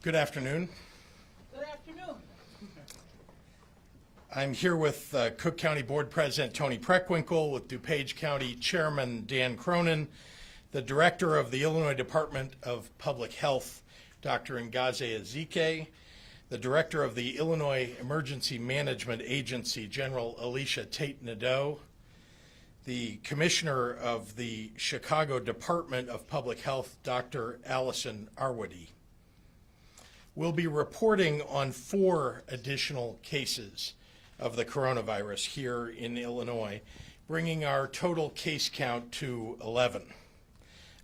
Good afternoon. Good afternoon. I'm here with Cook County Board President Tony Preckwinkle, with DuPage County Chairman Dan Cronin, the Director of the Illinois Department of Public Health, Dr. Ngozi Ezike, the Director of the Illinois Emergency Management Agency, General Alicia Tate-Nadeau, the Commissioner of the Chicago Department of Public Health, Dr. Allison Arwady. We'll be reporting on 4 additional cases of the coronavirus here in Illinois, bringing our total case count to 11.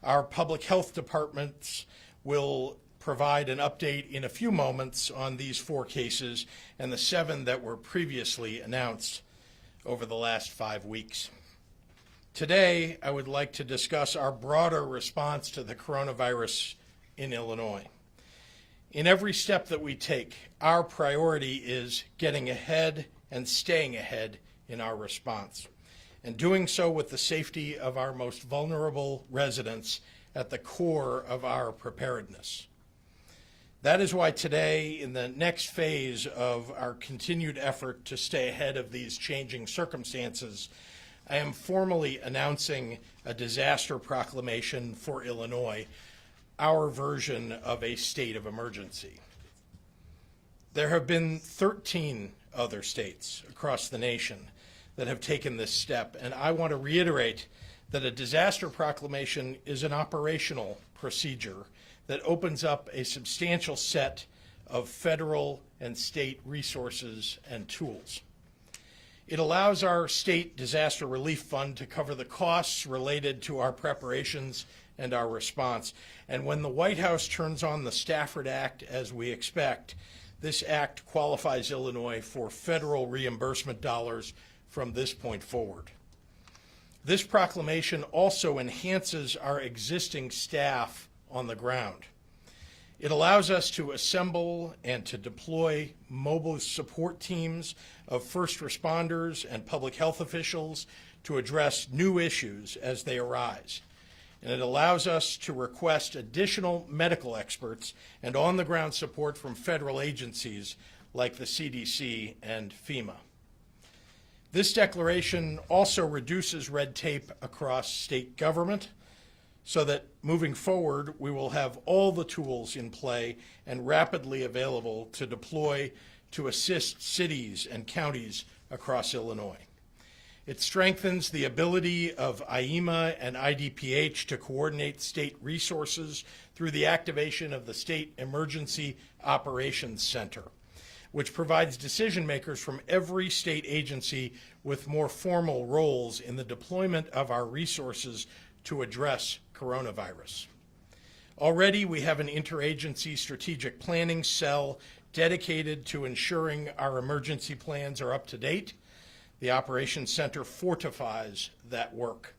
Our public health departments will provide an update in a few moments on these 4 cases and the 7 that were previously announced over the last 5 weeks. Today, I would like to discuss our broader response to the coronavirus in Illinois. In every step that we take, our priority is getting ahead and staying ahead in our response, and doing so with the safety of our most vulnerable residents at the core of our preparedness. That is why today, in the next phase of our continued effort to stay ahead of these changing circumstances, I am formally announcing a disaster proclamation for Illinois, our version of a state of emergency. There have been 13 other states across the nation that have taken this step, and I want to reiterate that a disaster proclamation is an operational procedure that opens up a substantial set of federal and state resources and tools. It allows our state disaster relief fund to cover the costs related to our preparations and our response. And when the White House turns on the Stafford Act, as we expect, this act qualifies Illinois for federal reimbursement dollars from this point forward. This proclamation also enhances our existing staff on the ground. It allows us to assemble and to deploy mobile support teams of first responders and public health officials to address new issues as they arise. And it allows us to request additional medical experts and on-the-ground support from federal agencies like the CDC and FEMA. This declaration also reduces red tape across state government so that moving forward, we will have all the tools in play and rapidly available to deploy to assist cities and counties across Illinois. It strengthens the ability of IEMA and IDPH to coordinate state resources through the activation of the State Emergency Operations Center, which provides decision makers from every state agency with more formal roles in the deployment of our resources to address coronavirus. Already, we have an interagency strategic planning cell dedicated to ensuring our emergency plans are up to date. The Operations Center fortifies that work.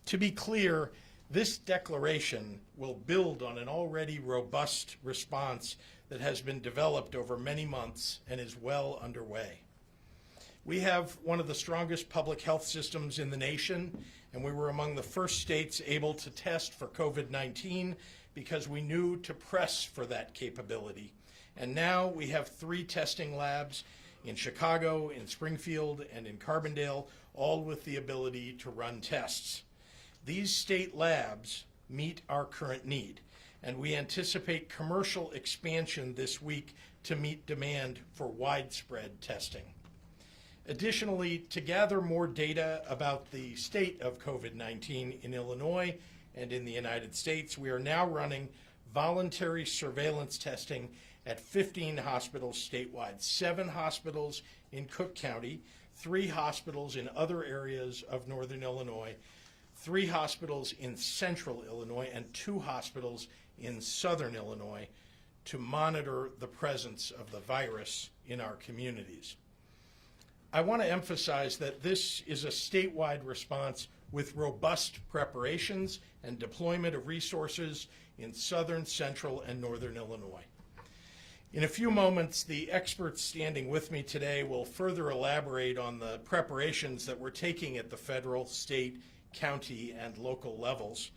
To be clear, this declaration will build on an already robust response that has been developed over many months and is well underway. We have one of the strongest public health systems in the nation, and we were among the first states able to test for COVID-19 because we knew to press for that capability. And now we have 3 testing labs in Chicago, in Springfield, and in Carbondale, all with the ability to run tests. These state labs meet our current need, and we anticipate commercial expansion this week to meet demand for widespread testing. Additionally, to gather more data about the state of COVID-19 in Illinois and in the United States, we are now running voluntary surveillance testing at 15 hospitals statewide, 7 hospitals in Cook County, 3 hospitals in other areas of northern Illinois, 3 hospitals in central Illinois, and 2 hospitals in southern Illinois to monitor the presence of the virus in our communities. I want to emphasize that this is a statewide response with robust preparations and deployment of resources in southern, central, and northern Illinois. In a few moments, the experts standing with me today will further elaborate on the preparations that we're taking at the federal, state, county, and local levels,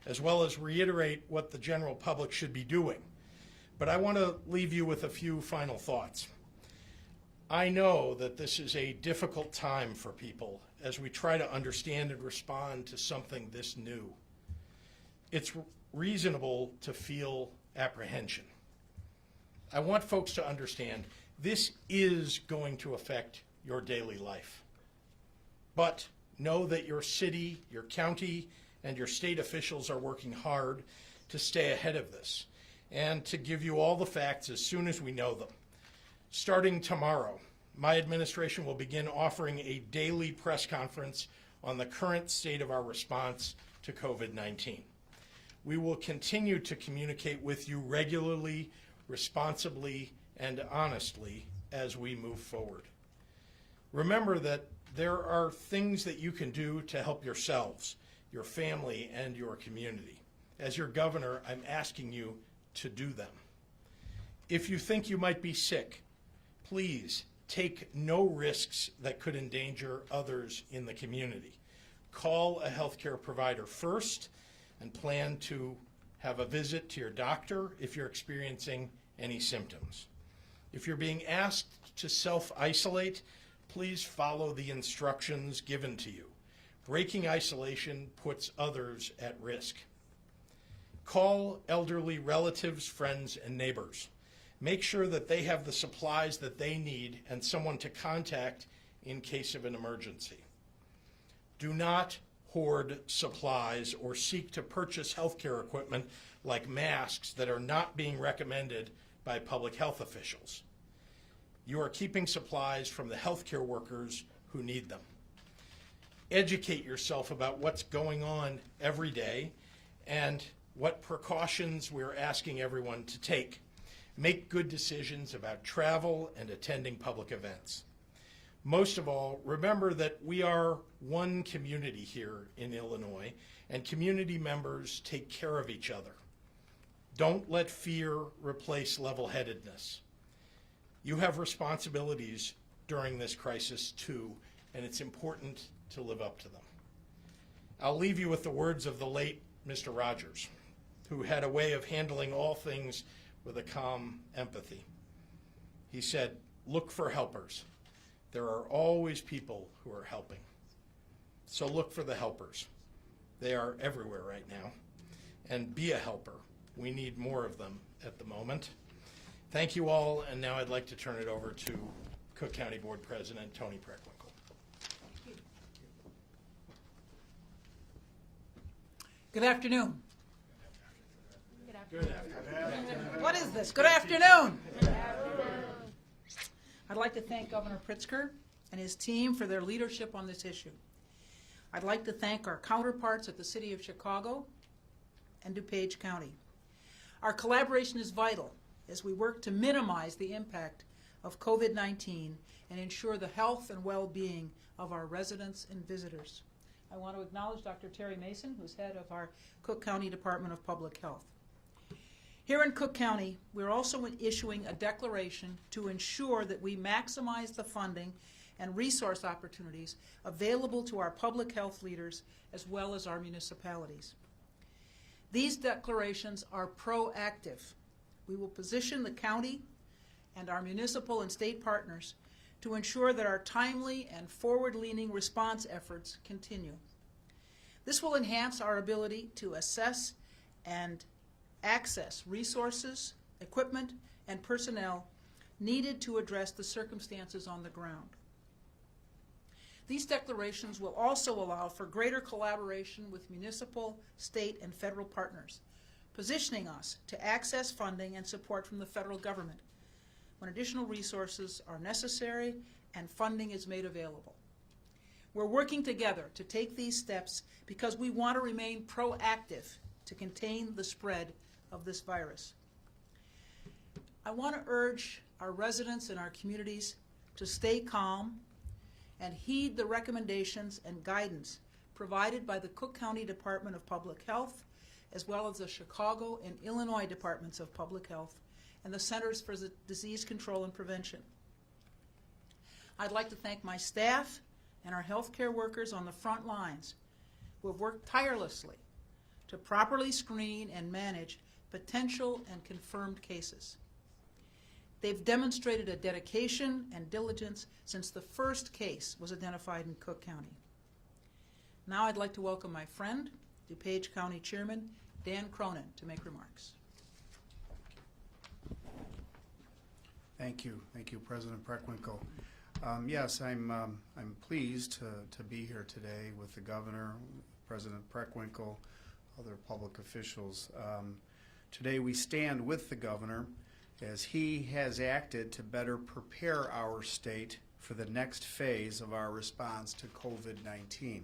as well as reiterate what the general public should be doing. But I want to leave you with a few final thoughts. I know that this is a difficult time for people as we try to understand and respond to something this new. It's reasonable to feel apprehension. I want folks to understand this is going to affect your daily life. But know that your city, your county, and your state officials are working hard to stay ahead of this and to give you all the facts as soon as we know them. Starting tomorrow, my administration will begin offering a daily press conference on the current state of our response to COVID-19. We will continue to communicate with you regularly, responsibly, and honestly as we move forward. Remember that there are things that you can do to help yourselves, your family, and your community. As your governor, I'm asking you to do them. If you think you might be sick, please take no risks that could endanger others in the community. Call a healthcare provider first and plan to have a visit to your doctor if you're experiencing any symptoms. If you're being asked to self-isolate, please follow the instructions given to you. Breaking isolation puts others at risk. Call elderly relatives, friends, and neighbors. Make sure that they have the supplies that they need and someone to contact in case of an emergency. Do not hoard supplies or seek to purchase healthcare equipment like masks that are not being recommended by public health officials. You are keeping supplies from the healthcare workers who need them. Educate yourself about what's going on every day and what precautions we're asking everyone to take. Make good decisions about travel and attending public events. Most of all, remember that we are one community here in Illinois, and community members take care of each other. Don't let fear replace level-headedness. You have responsibilities during this crisis too, and it's important to live up to them. I'll leave you with the words of the late Mr. Rogers, who had a way of handling all things with a calm empathy. He said, "Look for helpers. There are always people who are helping. So look for the helpers. They are everywhere right now. And be a helper. We need more of them at the moment." Thank you all, and now I'd like to turn it over to Cook County Board President Tony Preckwinkle. Good afternoon. Good afternoon. What is this? Good afternoon. I'd like to thank Governor Pritzker and his team for their leadership on this issue. I'd like to thank our counterparts at the City of Chicago and DuPage County. Our collaboration is vital as we work to minimize the impact of COVID-19 and ensure the health and well-being of our residents and visitors. I want to acknowledge Dr. Terry Mason, who's head of our Cook County Department of Public Health. Here in Cook County, we're also issuing a declaration to ensure that we maximize the funding and resource opportunities available to our public health leaders as well as our municipalities. These declarations are proactive. We will position the county and our municipal and state partners to ensure that our timely and forward-leaning response efforts continue. This will enhance our ability to assess and access resources, equipment, and personnel needed to address the circumstances on the ground. These declarations will also allow for greater collaboration with municipal, state, and federal partners, positioning us to access funding and support from the federal government when additional resources are necessary and funding is made available. We're working together to take these steps because we want to remain proactive to contain the spread of this virus. I want to urge our residents and our communities to stay calm and heed the recommendations and guidance provided by the Cook County Department of Public Health, as well as the Chicago and Illinois Departments of Public Health and the Centers for Disease Control and Prevention. I'd like to thank my staff and our healthcare workers on the front lines who have worked tirelessly to properly screen and manage potential, and confirmed cases. They've demonstrated a dedication and diligence since the first case was identified in Cook County. Now I'd like to welcome my friend, DuPage County Chairman Dan Cronin, to make remarks. Thank you, President Preckwinkle. Yes, I'm pleased to be here today with the Governor, President Preckwinkle, other public officials. Today we stand with the Governor as he has acted to better prepare our state for the next phase of our response to COVID-19.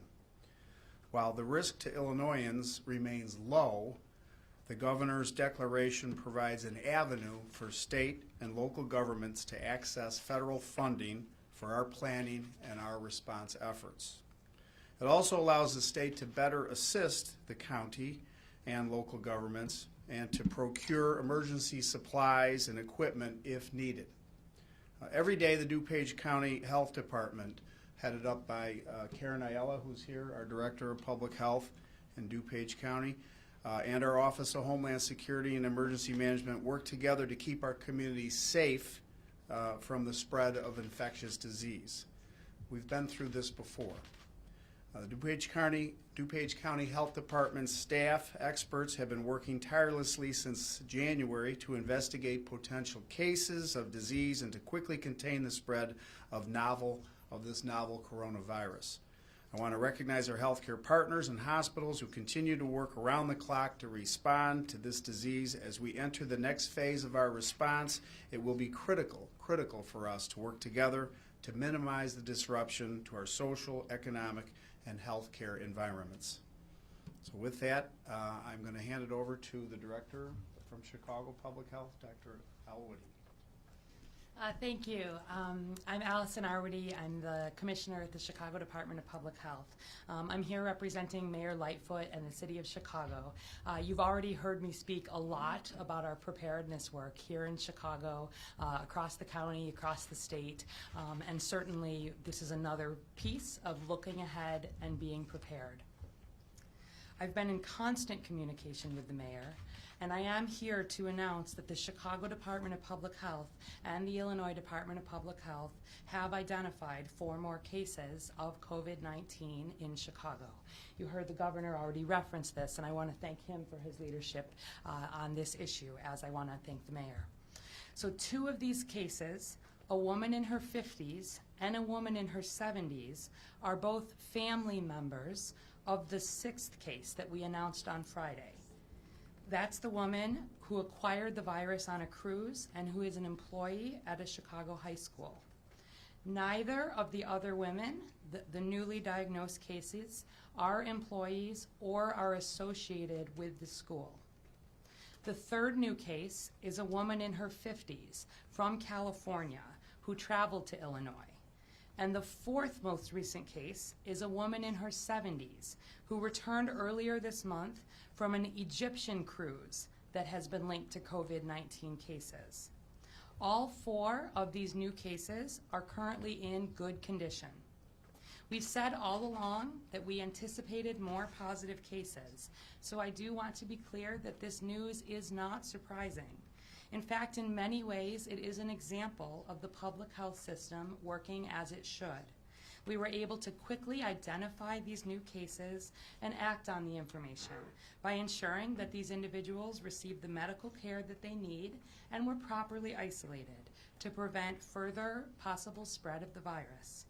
While the risk to Illinoisans remains low, the Governor's declaration provides an avenue for state and local governments to access federal funding for our planning and our response efforts. It also allows the state to better assist the county and local governments and to procure emergency supplies and equipment if needed. Every day, the DuPage County Health Department, headed up by Karen Ayala, who's here, our Director of Public Health in DuPage County, and our Office of Homeland Security and Emergency Management, work together to keep our communities safe from the spread of infectious disease. We've been through this before. The DuPage County Health Department staff experts have been working tirelessly since January to investigate potential cases of disease and to quickly contain the spread of this novel coronavirus. I want to recognize our healthcare partners and hospitals who continue to work around the clock to respond to this disease. As we enter the next phase of our response, it will be critical for us to work together to minimize the disruption to our social, economic, and healthcare environments. So with that, I'm going to hand it over to the Director from Chicago Public Health, Dr. Alwoody. Thank you. I'm Allison Arwady. I'm the Commissioner at the Chicago Department of Public Health. I'm here representing Mayor Lightfoot and the City of Chicago. You've already heard me speak a lot about our preparedness work here in Chicago, across the county, across the state, and certainly this is another piece of looking ahead and being prepared. I've been in constant communication with the Mayor, and I am here to announce that the Chicago Department of Public Health and the Illinois Department of Public Health have identified 4 more cases of COVID-19 in Chicago. You heard the Governor already reference this, and I want to thank him for his leadership on this issue, as I want to thank the Mayor. So 2 of these cases, a woman in her 50s and a woman in her 70s, are both family members of the 6th case that we announced on Friday. That's the woman who acquired the virus on a cruise and who is an employee at a Chicago high school. Neither of the other women, the newly diagnosed cases, are employees or are associated with the school. The 3rd new case is a woman in her 50s from California who traveled to Illinois. And the 4th most recent case is a woman in her 70s who returned earlier this month from an Egyptian cruise that has been linked to COVID-19 cases. All 4 of these new cases are currently in good condition. We've said all along that we anticipated more positive cases, so I do want to be clear that this news is not surprising. In fact, in many ways, it is an example of the public health system working as it should. We were able to quickly identify these new cases and act on the information by ensuring that these individuals received the medical care that they need and were properly isolated to prevent further possible spread of the virus.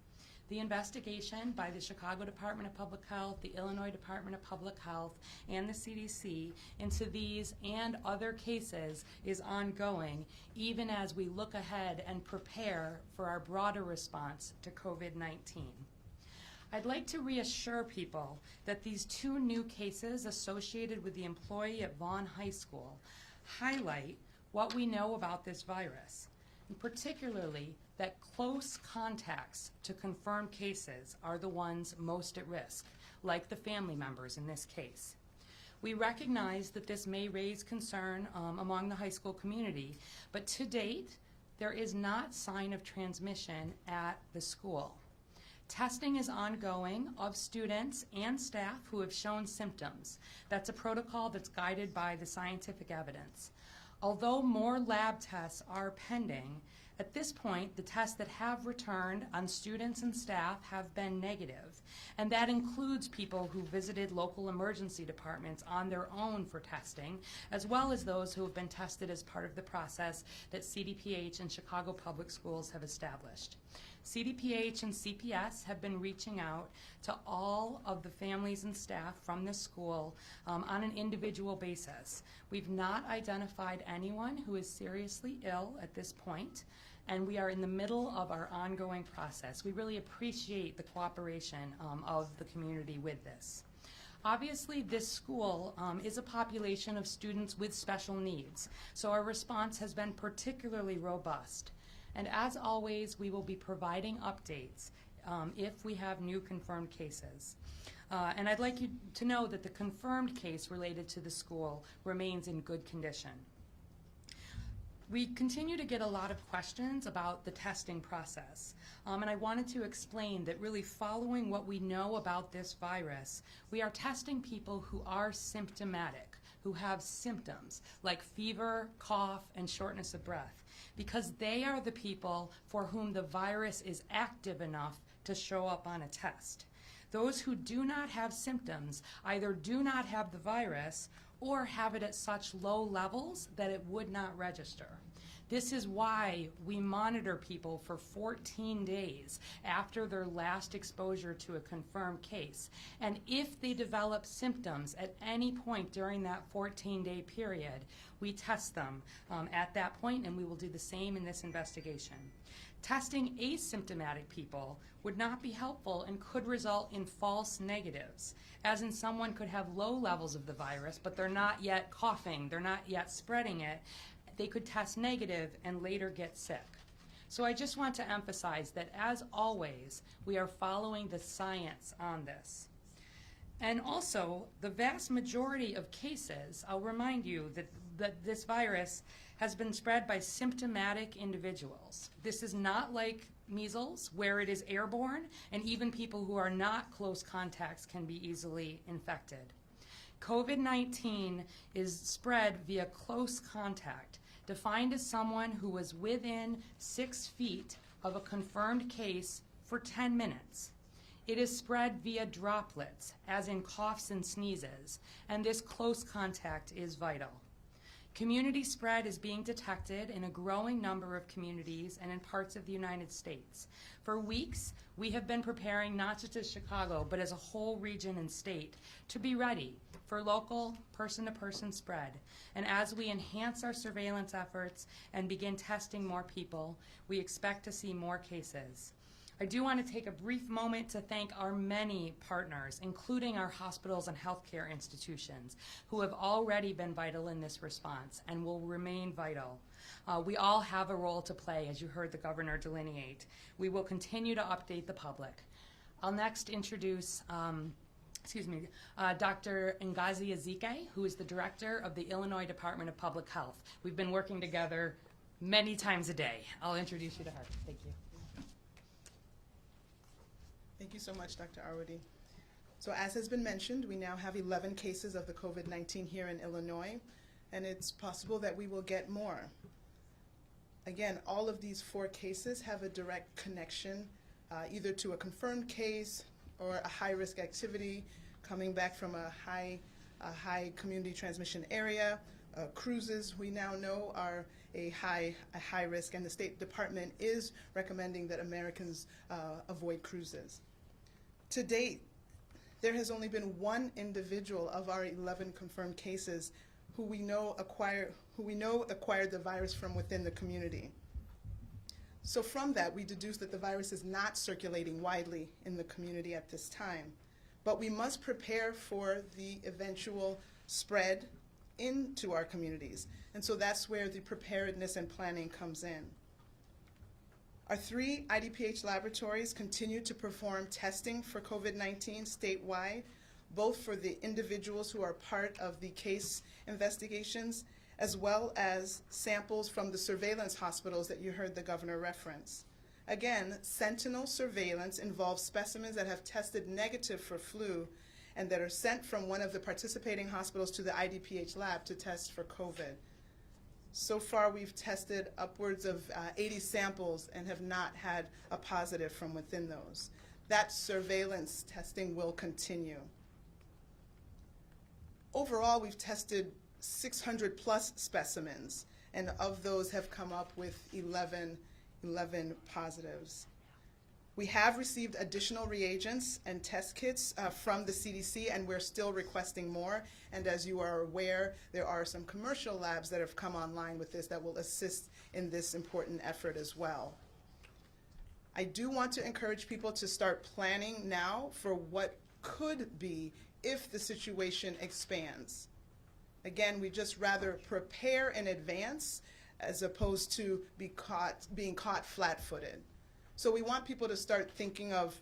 The investigation by the Chicago Department of Public Health, the Illinois Department of Public Health, and the CDC into these and other cases is ongoing, even as we look ahead and prepare for our broader response to COVID-19. I'd like to reassure people that these 2 new cases associated with the employee at Vaughn High School highlight what we know about this virus, and particularly that close contacts to confirmed cases are the ones most at risk, like the family members in this case. We recognize that this may raise concern among the high school community, but to date, there is not sign of transmission at the school. Testing is ongoing of students and staff who have shown symptoms. That's a protocol that's guided by the scientific evidence. Although more lab tests are pending, at this point, the tests that have returned on students and staff have been negative, and that includes people who visited local emergency departments on their own for testing, as well as those who have been tested as part of the process that CDPH and Chicago Public Schools have established. CDPH and CPS have been reaching out to all of the families and staff from this school on an individual basis. We've not identified anyone who is seriously ill at this point, and we are in the middle of our ongoing process. We really appreciate the cooperation of the community with this. Obviously, this school is a population of students with special needs, so our response has been particularly robust. And as always, we will be providing updates if we have new confirmed cases. And I'd like you to know that the confirmed case related to the school remains in good condition. We continue to get a lot of questions about the testing process. And I wanted to explain that really following what we know about this virus, we are testing people who are symptomatic, who have symptoms like fever, cough, and shortness of breath, because they are the people for whom the virus is active enough to show up on a test. Those who do not have symptoms either do not have the virus or have it at such low levels that it would not register. This is why we monitor people for 14 days after their last exposure to a confirmed case. And if they develop symptoms at any point during that 14-day period, we test them at that point, and we will do the same in this investigation. Testing asymptomatic people would not be helpful and could result in false negatives, as in someone could have low levels of the virus, but they're not yet coughing, they're not yet spreading it. They could test negative and later get sick. So I just want to emphasize that, as always, we are following the science on this. And also, the vast majority of cases, I'll remind you that this virus has been spread by symptomatic individuals. This is not like measles, where it is airborne, and even people who are not close contacts can be easily infected. COVID-19 is spread via close contact, defined as someone who was within 6 feet of a confirmed case for 10 minutes. It is spread via droplets, as in coughs and sneezes, and this close contact is vital. Community spread is being detected in a growing number of communities and in parts of the United States. For weeks, we have been preparing not just as Chicago, but as a whole region and state to be ready for local person-to-person spread. And as we enhance our surveillance efforts and begin testing more people, we expect to see more cases. I do want to take a brief moment to thank our many partners, including our hospitals and healthcare institutions, who have already been vital in this response and will remain vital. We all have a role to play, as you heard the governor delineate. We will continue to update the public. I'll next introduce Dr. Ngozi Ezike, who is the director of the Illinois Department of Public Health. We've been working together many times a day. I'll introduce you to her. Thank you. Thank you so much, Dr. Arwady. So as has been mentioned, we now have 11 cases of the COVID-19 here in Illinois, and it's possible that we will get more. Again, all of these 4 cases have a direct connection either to a confirmed case or a high-risk activity coming back from a high community transmission area. Cruises, we now know, are a high risk, and the State Department is recommending that Americans avoid cruises. To date, there has only been 1 individual of our 11 confirmed cases who we know acquired the virus from within the community. So from that, we deduce that the virus is not circulating widely in the community at this time. But we must prepare for the eventual spread into our communities. And so that's where the preparedness and planning comes in. Our 3 IDPH laboratories continue to perform testing for COVID-19 statewide, both for the individuals who are part of the case investigations, as well as samples from the surveillance hospitals that you heard the governor reference. Again, sentinel surveillance involves specimens that have tested negative for flu and that are sent from one of the participating hospitals to the IDPH lab to test for COVID. So far, we've tested upwards of 80 samples and have not had a positive from within those. That surveillance testing will continue. Overall, we've tested 600 plus specimens, and of those have come up with 11 positives. We have received additional reagents and test kits from the CDC, and we're still requesting more. And as you are aware, there are some commercial labs that have come online with this that will assist in this important effort as well. I do want to encourage people to start planning now for what could be if the situation expands. Again, we just rather prepare in advance as opposed to being caught flat-footed. So we want people to start thinking of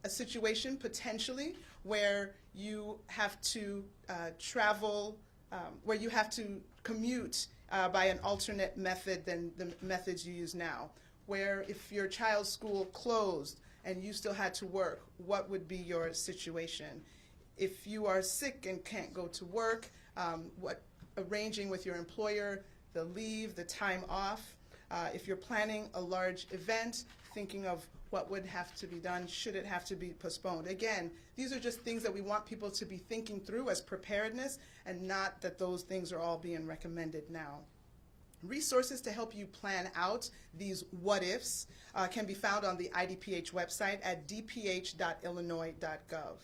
a situation potentially where you have to travel, where you have to commute by an alternate method than the methods you use now. Where if your child's school closed and you still had to work, what would be your situation? If you are sick and can't go to work, arranging with your employer the leave, the time off. If you're planning a large event, thinking of what would have to be done, should it have to be postponed. Again, these are just things that we want people to be thinking through as preparedness, and not that those things are all being recommended now. Resources to help you plan out these what-ifs can be found on the IDPH website at dph.illinois.gov.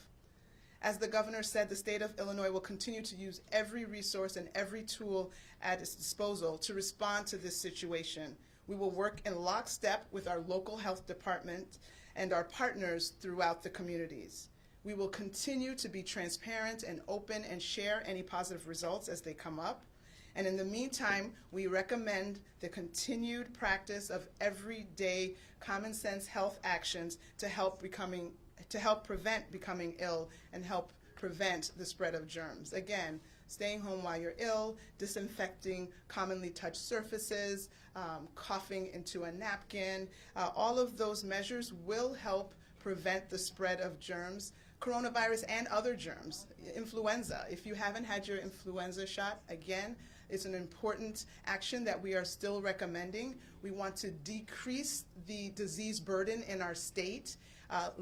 As the governor said, the state of Illinois will continue to use every resource and every tool at its disposal to respond to this situation. We will work in lockstep with our local health department and our partners throughout the communities. We will continue to be transparent and open and share any positive results as they come up. And in the meantime, we recommend the continued practice of everyday common sense health actions to help prevent becoming ill and help prevent the spread of germs. Again, staying home while you're ill, disinfecting commonly touched surfaces, coughing into a napkin, all of those measures will help prevent the spread of germs, coronavirus and other germs, influenza. If you haven't had your influenza shot, again, it's an important action that we are still recommending. We want to decrease the disease burden in our state.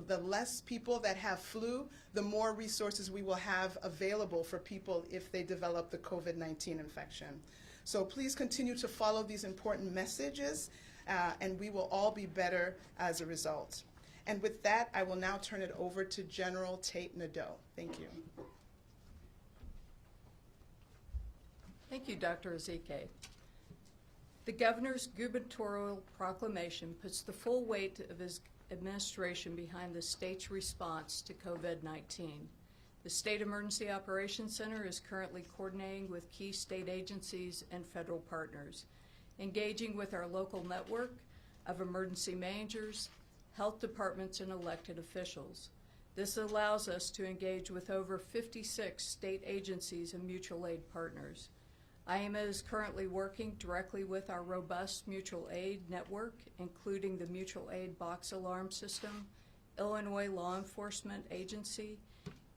The less people that have flu, the more resources we will have available for people if they develop the COVID-19 infection. So please continue to follow these important messages, and we will all be better as a result. And with that, I will now turn it over to General Tate Nadeau. Thank you. Thank you, Dr. Ezike. The governor's gubernatorial proclamation puts the full weight of his administration behind the state's response to COVID-19. The State Emergency Operations Center is currently coordinating with key state agencies and federal partners, engaging with our local network of emergency managers, health departments, and elected officials. This allows us to engage with over 56 state agencies and mutual aid partners. IMA is currently working directly with our robust mutual aid network, including the Mutual Aid Box Alarm System, Illinois Law Enforcement Agency,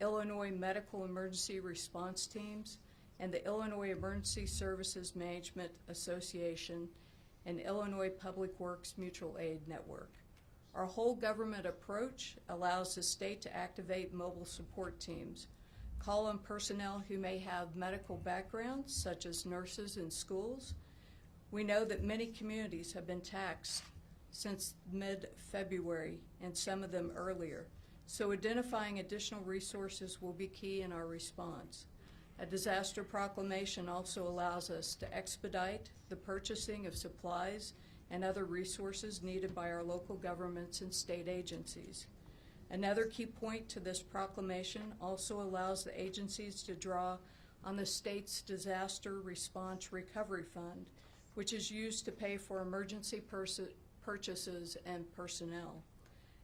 Illinois Medical Emergency Response Teams, and the Illinois Emergency Services Management Association and Illinois Public Works Mutual Aid Network. Our whole government approach allows the state to activate mobile support teams, call on personnel who may have medical backgrounds, such as nurses in schools. We know that many communities have been taxed since mid-February, and some of them earlier. So identifying additional resources will be key in our response. A disaster proclamation also allows us to expedite the purchasing of supplies and other resources needed by our local governments and state agencies. Another key point to this proclamation also allows the agencies to draw on the state's Disaster Response Recovery Fund, which is used to pay for emergency purchases and personnel.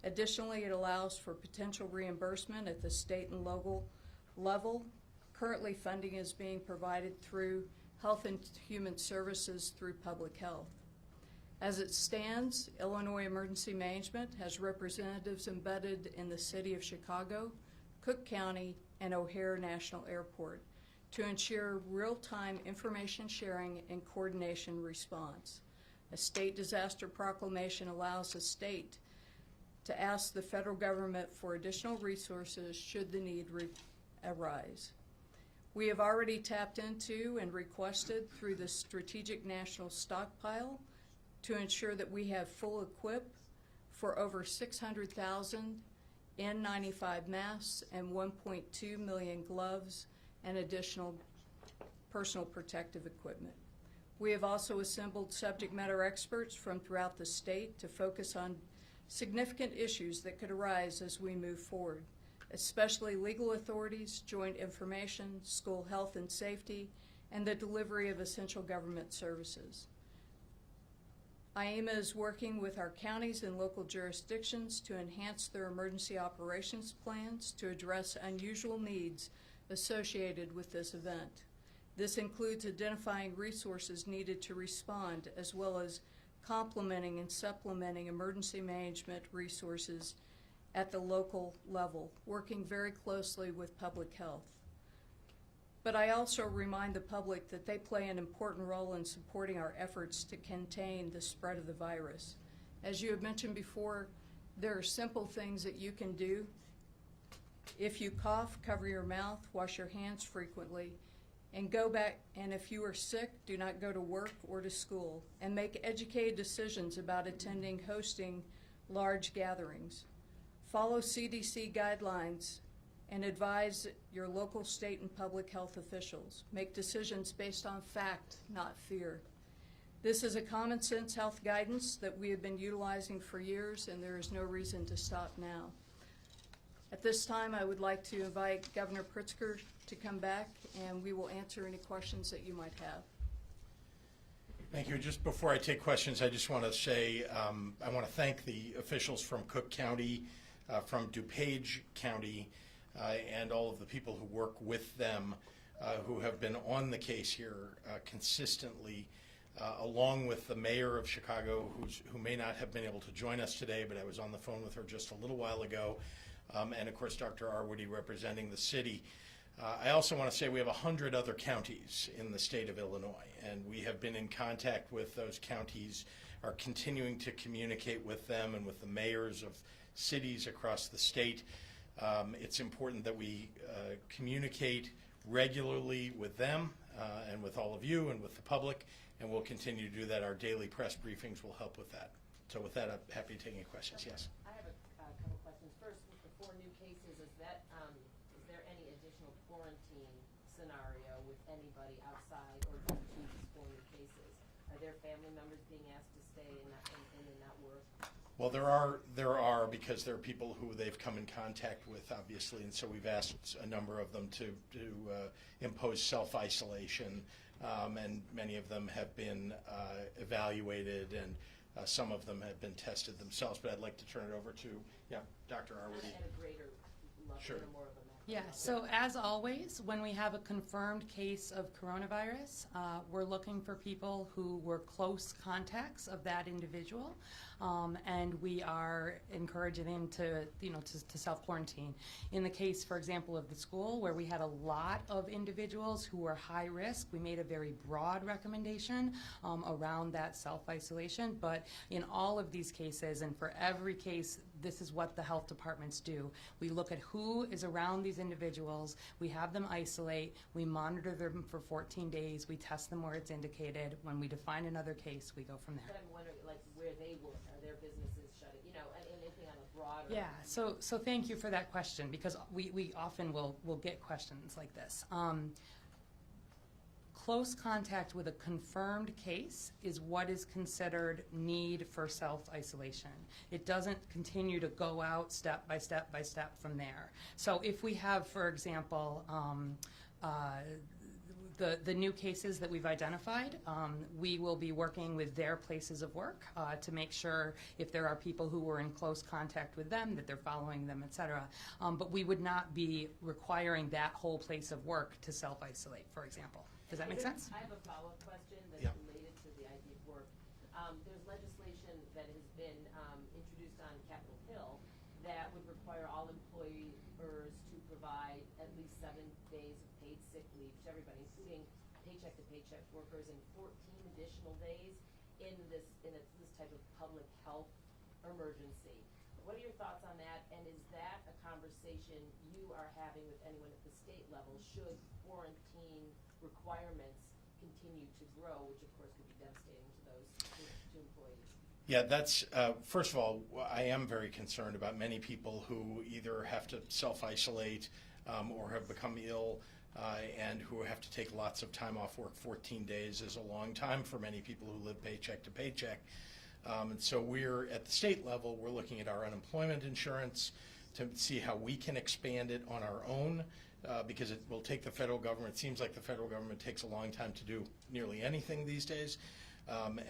Additionally, it allows for potential reimbursement at the state and local level. Currently, funding is being provided through Health and Human Services through Public Health. As it stands, Illinois Emergency Management has representatives embedded in the City of Chicago, Cook County, and O'Hare National Airport to ensure real-time information sharing and coordination response. A state disaster proclamation allows the state to ask the federal government for additional resources should the need arise. We have already tapped into and requested through the Strategic National Stockpile to ensure that we have full equip for over 600,000 N95 masks and 1.2 million gloves and additional personal protective equipment. We have also assembled subject matter experts from throughout the state to focus on significant issues that could arise as we move forward, especially legal authorities, joint information, school health and safety, and the delivery of essential government services. IEMA is working with our counties and local jurisdictions to enhance their emergency operations plans to address unusual needs associated with this event. This includes identifying resources needed to respond, as well as complementing and supplementing emergency management resources at the local level, working very closely with public health. But I also remind the public that they play an important role in supporting our efforts to contain the spread of the virus. As you have mentioned before, there are simple things that you can do. If you cough, cover your mouth, wash your hands frequently, and go back, and if you are sick, do not go to work or to school, and make educated decisions about attending, hosting large gatherings. Follow CDC guidelines and advise your local, state, and public health officials. Make decisions based on fact, not fear. This is a common sense health guidance that we have been utilizing for years, and there is no reason to stop now. At this time, I would like to invite Governor Pritzker to come back, and we will answer any questions that you might have. Thank you. Just before I take questions, I just want to say I want to thank the officials from Cook County, from DuPage County, and all of the people who work with them who have been on the case here consistently, along with the mayor of Chicago, who may not have been able to join us today, but I was on the phone with her just a little while ago, and of course Dr. Arwady representing the city. I also want to say we have 100 other counties in the state of Illinois, and we have been in contact with those counties, are continuing to communicate with them and with the mayors of cities across the state. It's important that we communicate regularly with them and with all of you and with the public, and we'll continue to do that. Our daily press briefings will help with that. So with that, I'm happy to take any questions. Yes? I have a couple questions. First, with the 4 new cases, is there any additional quarantine scenario with anybody outside or due to these 4 new cases? Are there family members being asked to stay and not work? Well, there are because there are people who they've come in contact with, obviously, and so we've asked a number of them to impose self-isolation, and many of them have been evaluated, and some of them have been tested themselves. But I'd like to turn it over to, Dr. Arwady. At a greater level, Sure. more of a macro Yeah, level. so as always, when we have a confirmed case of coronavirus, we're looking for people who were close contacts of that individual, and we are encouraging them to self-quarantine. In the case, for example, of the school, where we had a lot of individuals who were high risk, we made a very broad recommendation around that self-isolation. But in all of these cases, and for every case, this is what the health departments do. We look at who is around these individuals, we have them isolate, we monitor them for 14 days, we test them where it's indicated. When we define another case, we go from there. But I'm wondering, like, where they work, are their businesses shutting, anything on a broader? Yeah, so thank you for that question, because we often will get questions like this. Close contact with a confirmed case is what is considered need for self-isolation. It doesn't continue to go out step by step by step from there. So if we have, for example, the new cases that we've identified, we will be working with their places of work to make sure if there are people who were in close contact with them, that they're following them, et cetera. But we would not be requiring that whole place of work to self-isolate, for example. Does that make sense? I have a follow-up question that's Yeah. related to the idea of work. there's legislation that has been introduced on Capitol Hill that would require all employers to provide at least 7 days of paid sick leave to everybody, including paycheck-to-paycheck workers, and 14 additional days in this type of public health emergency. What are your thoughts on that, and is that a conversation you are having with anyone at the state level? Should quarantine requirements continue to grow, which of course could be devastating to those to employees? Yeah, that's, first of all, I am very concerned about many people who either have to self-isolate or have become ill and who have to take lots of time off work. 14 days is a long time for many people who live paycheck to paycheck. And so we're, at the state level, we're looking at our unemployment insurance to see how we can expand it on our own, because it will take the federal government. It seems like the federal government takes a long time to do nearly anything these days.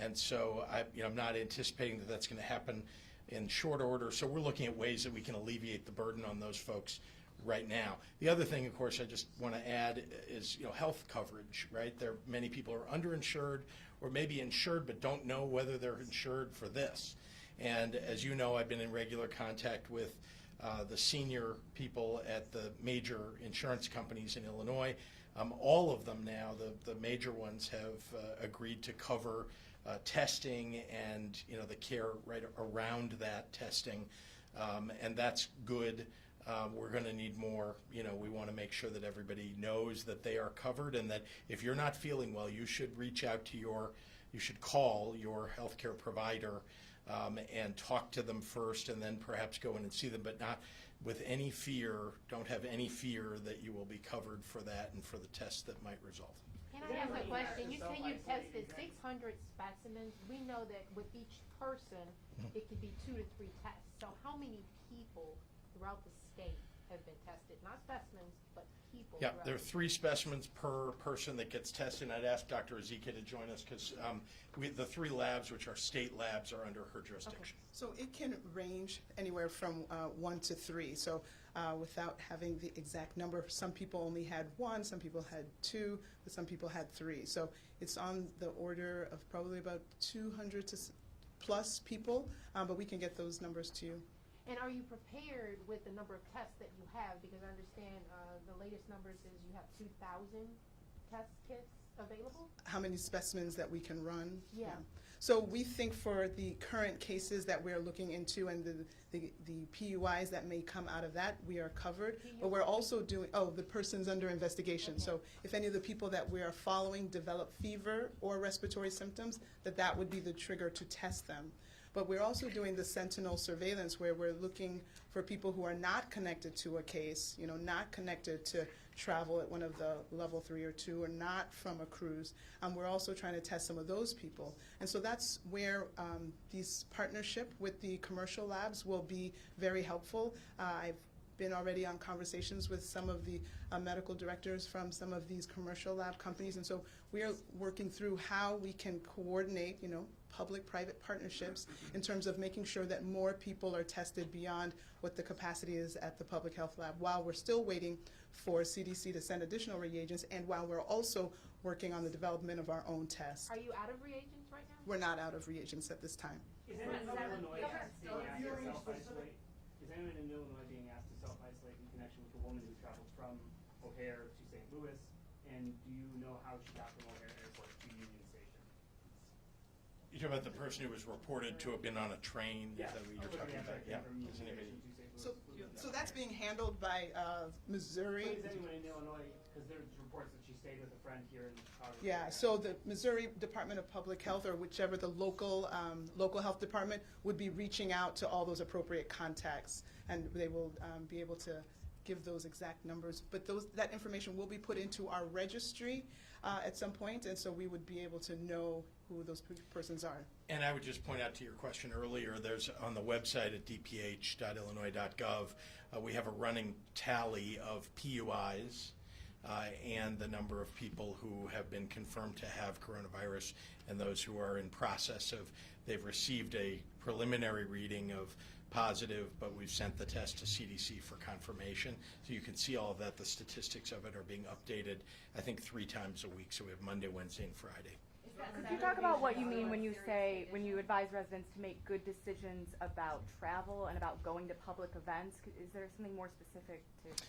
And so I'm not anticipating that that's going to happen in short order. So we're looking at ways that we can alleviate the burden on those folks right now. The other thing, of course, I just want to add is health coverage, right? Many people are underinsured or maybe insured but don't know whether they're insured for this. And as you know, I've been in regular contact with the senior people at the major insurance companies in Illinois. All of them now, the major ones, have agreed to cover testing and the care right around that testing, and that's good. We're going to need more. We want to make sure that everybody knows that they are covered, and that if you're not feeling well, you should reach out to you should call your healthcare provider and talk to them first, and then perhaps go in and see them, but not with any fear. Don't have any fear that you will be covered for that and for the test that might result. Can I ask a question? You say you tested 600 specimens. We know that with each person, it could be 2 to 3 tests. So how many people throughout the state have been tested? Not specimens, but people. Yeah, there are 3 specimens per person that gets tested. And I'd ask Dr. Ezike to join us because the 3 labs, which are state labs, are under her jurisdiction. So it can range anywhere from 1 to 3. So without having the exact number, some people only had 1, some people had 2, but some people had 3. So it's on the order of probably about 200 to plus people, but we can get those numbers to you. And are you prepared with the number of tests that you have? Because I understand the latest numbers is you have 2,000 test kits available? How many specimens that we can run? Yeah. So we think for the current cases that we're looking into and the PUIs that may come out of that, we are covered. But we're also doing, the person's under investigation. Okay. So if any of the people that we are following develop fever or respiratory symptoms, that would be the trigger to test them. But we're also doing the sentinel surveillance where we're looking for people who are not connected to a case, not connected to travel at one of the level 3 or 2 or not from a cruise. We're also trying to test some of those people. And so that's where this partnership with the commercial labs will be very helpful. I've been already on conversations with some of the medical directors from some of these commercial lab companies. And so we are working through how we can coordinate, public-private partnerships in terms of making sure that more people are tested beyond what the capacity is at the public health lab, while we're still waiting for CDC to send additional reagents, and while we're also working on the development of our own tests. Are you out of reagents right now? We're not out of reagents at this time. Is anyone in Illinois being asked to self-isolate? Is anyone in Illinois being asked to self-isolate in connection with a woman who traveled from O'Hare to St. Louis? And do you know how she got from O'Hare Airport to Union Station? You're talking about the person who was reported to have been on a train? Yes. Is that what you're talking about? Yeah. Is anybody? So that's being handled by Missouri. So is anyone in Illinois, because there's reports that she stayed with a friend here in Chicago? Yeah, so the Missouri Department of Public Health, or whichever the local health department, would be reaching out to all those appropriate contacts, and they will be able to give those exact numbers. But that information will be put into our registry at some point, and so we would be able to know who those persons are. And I would just point out to your question earlier, there's on the website at dph.illinois.gov, we have a running tally of PUIs and the number of people who have been confirmed to have coronavirus and those who are in process of, they've received a preliminary reading of positive, but we've sent the test to CDC for confirmation. So you can see all of that. The statistics of it are being updated, I think, 3 times a week. So we have Monday, Wednesday, and Friday. Is Could you talk about what you mean when you say, when you advise residents to make good decisions about travel and about going to public events? Is there something more specific to tell people?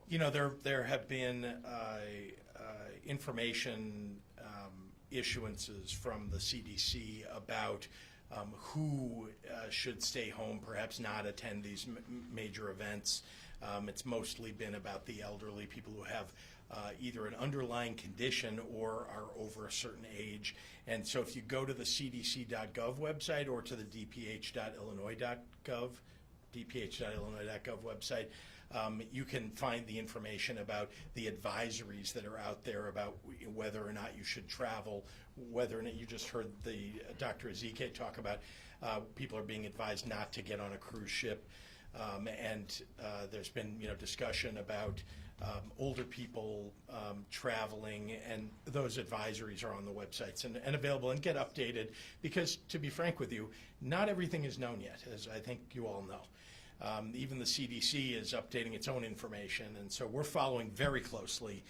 You know, there have been information issuances from the CDC about who should stay home, perhaps not attend these major events. It's mostly been about the elderly, people who have either an underlying condition or are over a certain age. And so if you go to the cdc.gov website or to the dph.illinois.gov website, you can find the information about the advisories that are out there about whether or not you should travel, whether or not you just heard the Dr. Ezike talk about people are being advised not to get on a cruise ship. And there's been discussion about older people traveling, and those advisories are on the websites and available and get updated because, to be frank with you, not everything is known yet, as I think you all know. Even the CDC is updating its own information, and so we're following very closely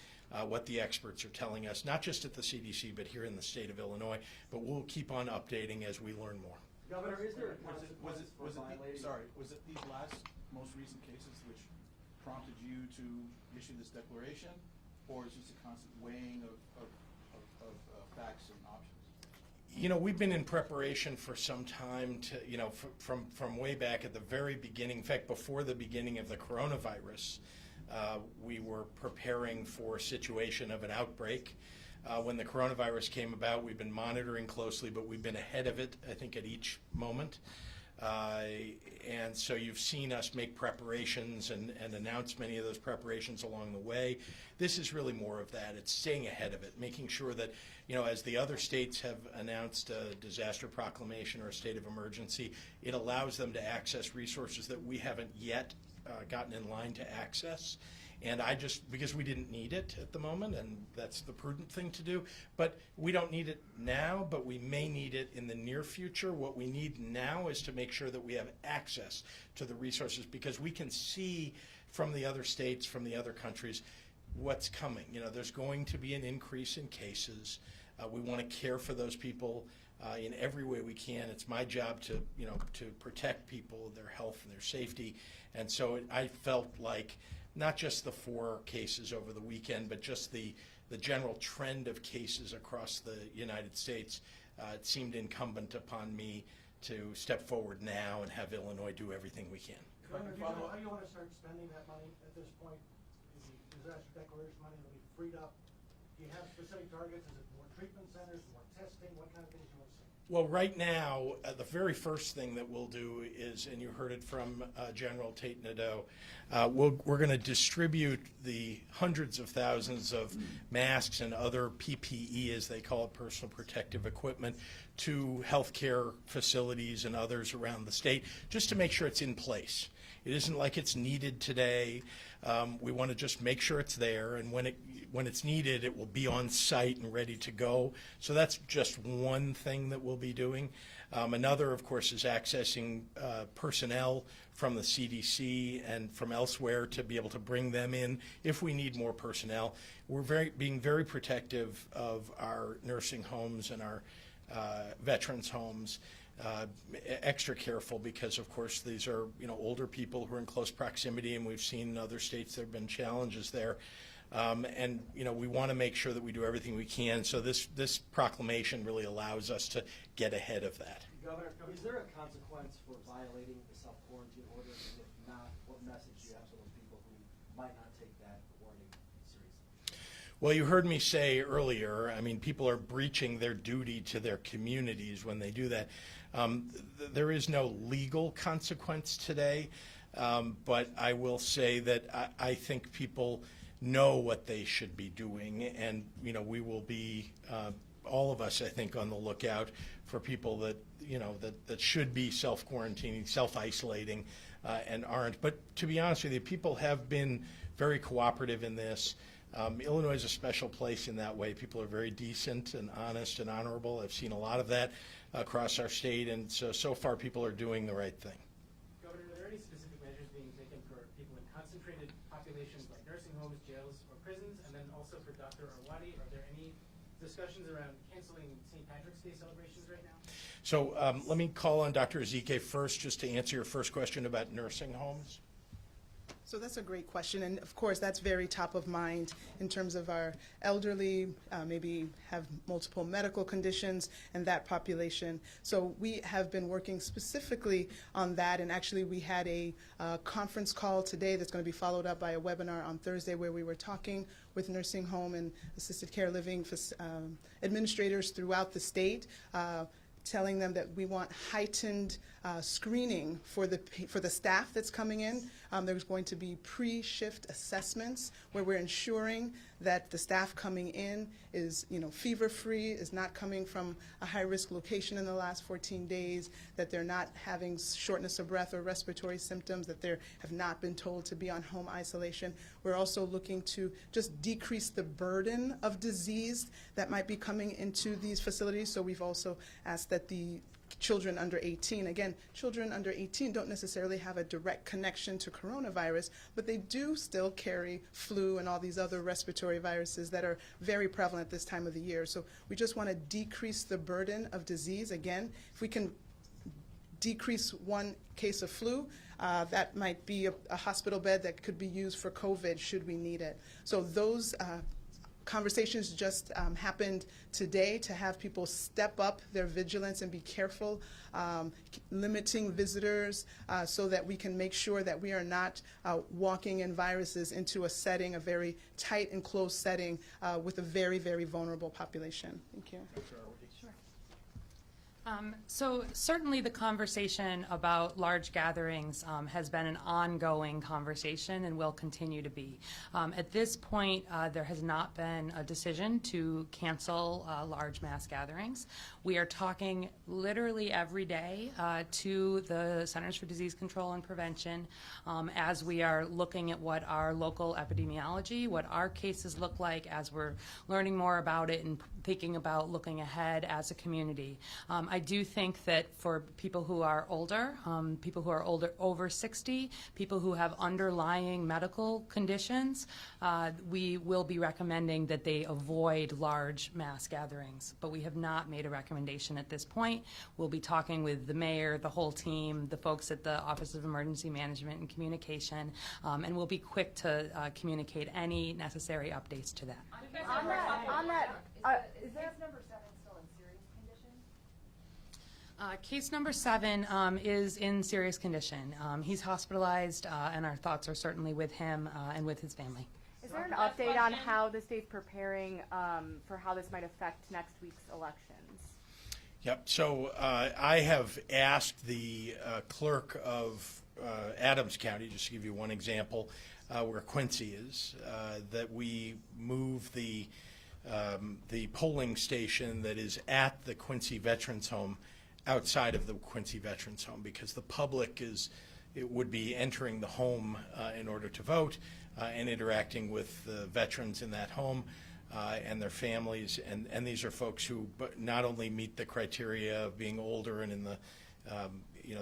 what the experts are telling us, not just at the CDC, but here in the state of Illinois. But we'll keep on updating as we learn more. Governor, is there a consequence for violating? Was it these last most recent cases which prompted you to issue this declaration, or is it just a constant weighing of facts and options? You know, we've been in preparation for some time to, from way back at the very beginning, in fact, before the beginning of the coronavirus, we were preparing for a situation of an outbreak. When the coronavirus came about, we've been monitoring closely, but we've been ahead of it, I think, at each moment. And so you've seen us make preparations and announce many of those preparations along the way. This is really more of that. It's staying ahead of it, making sure that, as the other states have announced a disaster proclamation or a state of emergency, it allows them to access resources that we haven't yet gotten in line to access. And because we didn't need it at the moment, and that's the prudent thing to do, but we don't need it now, but we may need it in the near future. What we need now is to make sure that we have access to the resources, because we can see from the other states, from the other countries, what's coming. There's going to be an increase in cases. We want to care for those people in every way we can. It's my job to protect people, their health and their safety. And so I felt like not just the 4 cases over the weekend, but just the general trend of cases across the United States, it seemed incumbent upon me to step forward now and have Illinois do everything we can. Governor, do you know how you want to start spending that money at this point? Is the disaster declaration money that we freed up? Do you have specific targets? Is it more treatment centers, more testing? What kind of things do you want to see? Well, right now, the very first thing that we'll do is, and you heard it from General Tate Nadeau, we're going to distribute the hundreds of thousands of masks and other PPE, as they call it, personal protective equipment, to healthcare facilities and others around the state, just to make sure it's in place. It isn't like it's needed today. We want to just make sure it's there, and when it's needed, it will be on site and ready to go. So that's just one thing that we'll be doing. Another, of course, is accessing personnel from the CDC and from elsewhere to be able to bring them in if we need more personnel. We're being very protective of our nursing homes and our veterans homes. Extra careful because, of course, these are older people who are in close proximity, and we've seen in other states there have been challenges there. And we want to make sure that we do everything we can. So this proclamation really allows us to get ahead of that. Governor, is there a consequence for violating the self-quarantine order? And if not, what message do you have to those people who might not take that warning seriously? Well, you heard me say earlier, people are breaching their duty to their communities when they do that. There is no legal consequence today, but I will say that I think people know what they should be doing, and we will be, all of us, I think, on the lookout for people that that should be self-quarantining, self-isolating, and aren't. But to be honest with you, people have been very cooperative in this. Illinois is a special place in that way. People are very decent and honest and honorable. I've seen a lot of that across our state, and so far people are doing the right thing. Governor, are there any specific measures being taken for people in concentrated populations like nursing homes, jails, or prisons? And then also for Dr. Arwady, are there any discussions around canceling St. Patrick's Day celebrations right now? So let me call on Dr. Ezike first, just to answer your first question about nursing homes. So that's a great question, and of course, that's very top of mind in terms of our elderly, maybe have multiple medical conditions, and that population. So we have been working specifically on that, and actually we had a conference call today that's going to be followed up by a webinar on Thursday where we were talking with nursing home and assisted care living administrators throughout the state, telling them that we want heightened screening for the staff that's coming in. There's going to be pre-shift assessments where we're ensuring that the staff coming in is, fever-free, is not coming from a high-risk location in the last 14 days, that they're not having shortness of breath or respiratory symptoms, that they have not been told to be on home isolation. We're also looking to just decrease the burden of disease that might be coming into these facilities. So we've also asked that the children under 18, again, children under 18 don't necessarily have a direct connection to coronavirus, but they do still carry flu and all these other respiratory viruses that are very prevalent this time of the year. So we just want to decrease the burden of disease. Again, if we can decrease one case of flu, that might be a hospital bed that could be used for COVID should we need it. So those conversations just happened today to have people step up their vigilance and be careful, limiting visitors so that we can make sure that we are not walking in viruses into a setting, a very tight and closed setting with a very, very vulnerable population. Thank you. So certainly the conversation about large gatherings has been an ongoing conversation and will continue to be. At this point, there has not been a decision to cancel large mass gatherings. We are talking literally every day to the Centers for Disease Control and Prevention as we are looking at what our local epidemiology, what our cases look like as we're learning more about it and thinking about looking ahead as a community. I do think that for people who are older, over 60, people who have underlying medical conditions, we will be recommending that they avoid large mass gatherings. But we have not made a recommendation at this point. We'll be talking with the mayor, the whole team, the folks at the Office of Emergency Management and Communication, and we'll be quick to communicate any necessary updates to that. Is there number 7 still in serious condition? Case number 7 is in serious condition. He's hospitalized, and our thoughts are certainly with him and with his family. Is there an update on how the state's preparing for how this might affect next week's elections? Yep. So I have asked the clerk of Adams County, just to give you one example, where Quincy is, that we move the polling station that is at the Quincy Veterans Home outside of the Quincy Veterans Home, because the public would be entering the home in order to vote and interacting with the veterans in that home and their families. And these are folks who not only meet the criteria of being older and in the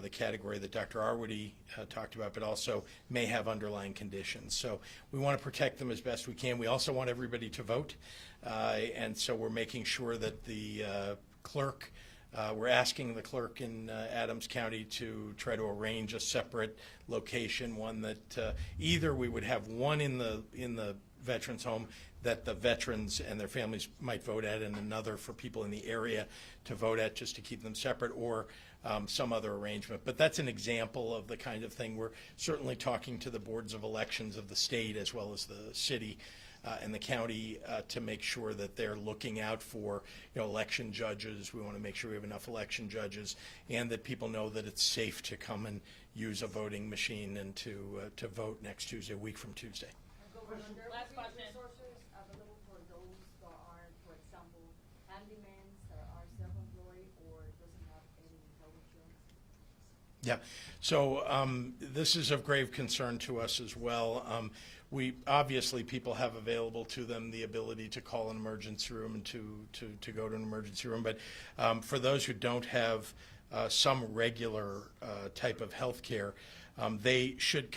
the category that Dr. Arwady talked about, but also may have underlying conditions. So we want to protect them as best we can. We also want everybody to vote, and so we're making sure that the clerk, we're asking the clerk in Adams County to try to arrange a separate location, one that either we would have one in the veterans home that the veterans and their families might vote at, and another for people in the area to vote at, just to keep them separate, or some other arrangement. But that's an example of the kind of thing. We're certainly talking to the boards of elections of the state as well as the city and the county to make sure that they're looking out for election judges. We want to make sure we have enough election judges, and that people know that it's safe to come and use a voting machine and to vote next Tuesday, a week from Tuesday. Last question. Resources available for those that are, for example, handymen that are self-employed or doesn't have any health insurance? Yeah, so this is of grave concern to us as well. We obviously, people have available to them the ability to call an emergency room and to go to an emergency room, but for those who don't have some regular type of health care, they should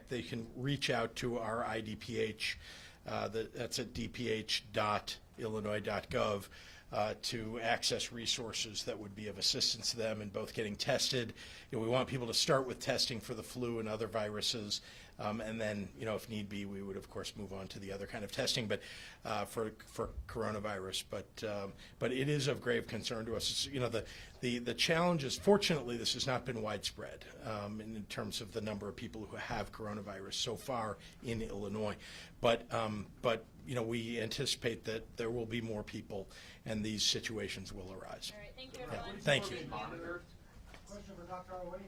they can reach out to our IDPH, that's at dph.hhs.gov. illinois.gov to access resources that would be of assistance to them in both getting tested. We want people to start with testing for the flu and other viruses, and then, if need be, we would of course move on to the other kind of testing, but for coronavirus. But it is of grave concern to us. It's, the challenge is, fortunately, this has not been widespread in terms of the number of people who have coronavirus so far in Illinois. But we anticipate that there will be more people, and these situations will arise. All right, thank you, Yeah. everyone. Thank you. Question for Dr. Arway.